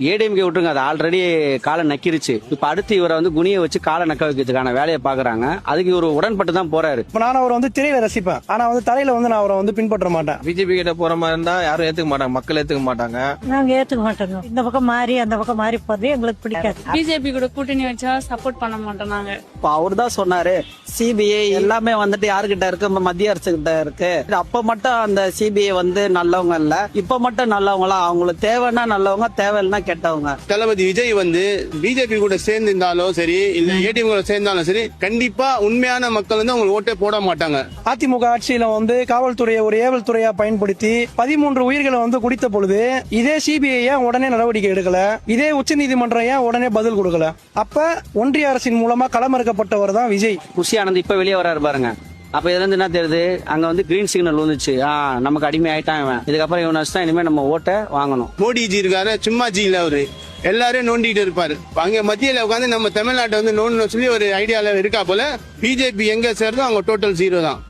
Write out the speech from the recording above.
ஏடிஎம்கே விட்டுருங்க, அது ஆல்ரெடி காலை நக்கிருச்சு. இப்ப அடுத்து இவரை வந்து குனியை வச்சு காலை நக்க வைக்கிறதுக்கான வேலையை பாக்குறாங்க. அதுக்கு இவர் உடன்பட்டு தான் போறாரு. இப்ப நான் அவரை வந்து திரையில ரசிப்பேன், ஆனா வந்து தலையில வந்து நான் அவரை வந்து பின்பற்ற மாட்டேன். பிஜேபி கிட்ட போற மாதிரி இருந்தா யாரும் ஏத்துக்க மாட்டாங்க, மக்கள் ஏத்துக்க மாட்டாங்க. நாங்க ஏத்துக்க மாட்டோம். இந்த பக்கம் மாறி அந்த பக்கம் மாறி போறது எங்களுக்கு பிடிக்காது. பிஜேபி கூட கூட்டணி வச்சா சப்போர்ட் பண்ண மாட்டோம் நாங்க. இப்ப அவர் தான் சொன்னாரு, சிபிஐ எல்லாமே வந்துட்டு யாருகிட்ட இருக்கு, மத்திய அரசு கிட்ட இருக்கு. அப்ப மட்டும் அந்த சிபிஐ வந்து நல்லவங்க இல்ல, இப்ப மட்டும் நல்லவங்களா? அவங்களுக்கு தேவைன்னா நல்லவங்க, தேவைன்னா கெட்டவங்க. தளபதி விஜய் வந்து பிஜேபி கூட சேர்ந்திருந்தாலும் சரி, இல்ல ஏடிஎம் கூட சேர்ந்தாலும் சரி, கண்டிப்பா உண்மையான மக்கள் வந்து அவங்க ஓட்டே போட மாட்டாங்க. அதிமுக ஆட்சியில வந்து காவல்துறையை ஒரு ஏவல் துறையா பயன்படுத்தி 13 உயிர்களை வந்து குடித்த பொழுது இதே சிபிஐ ஏன் உடனே நடவடிக்கை எடுக்கல? இதே உச்சநீதிமன்றம் ஏன் உடனே பதில் கொடுக்கல? அப்ப ஒன்றிய அரசின் மூலமா களமிறக்கப்பட்டவர் தான் விஜய். குஷி ஆனந்த் இப்ப வெளியே வராரு பாருங்க. அப்ப இதுல இருந்து என்ன தெரியுது, அங்க வந்து கிரீன் சிக்னல் வந்துச்சு. நமக்கு அடிமை ஆயிட்டான் இவன், இதுக்கப்புறம் இவனை வச்சுதான் இனிமே நம்ம ஓட்டை வாங்கணும். மோடிஜி இருக்காரு, சும்மா ஜி இல்ல அவரு, எல்லாரையும் நோண்டிட்டு இருப்பாரு. அங்க மத்தியில உட்காந்து நம்ம தமிழ்நாட்டை வந்து நோண்டணும் சொல்லி ஒரு ஐடியால இருக்கா போல. பிஜேபி எங்க சேர்ந்தோ அவங்க டோட்டல் 0 தான்.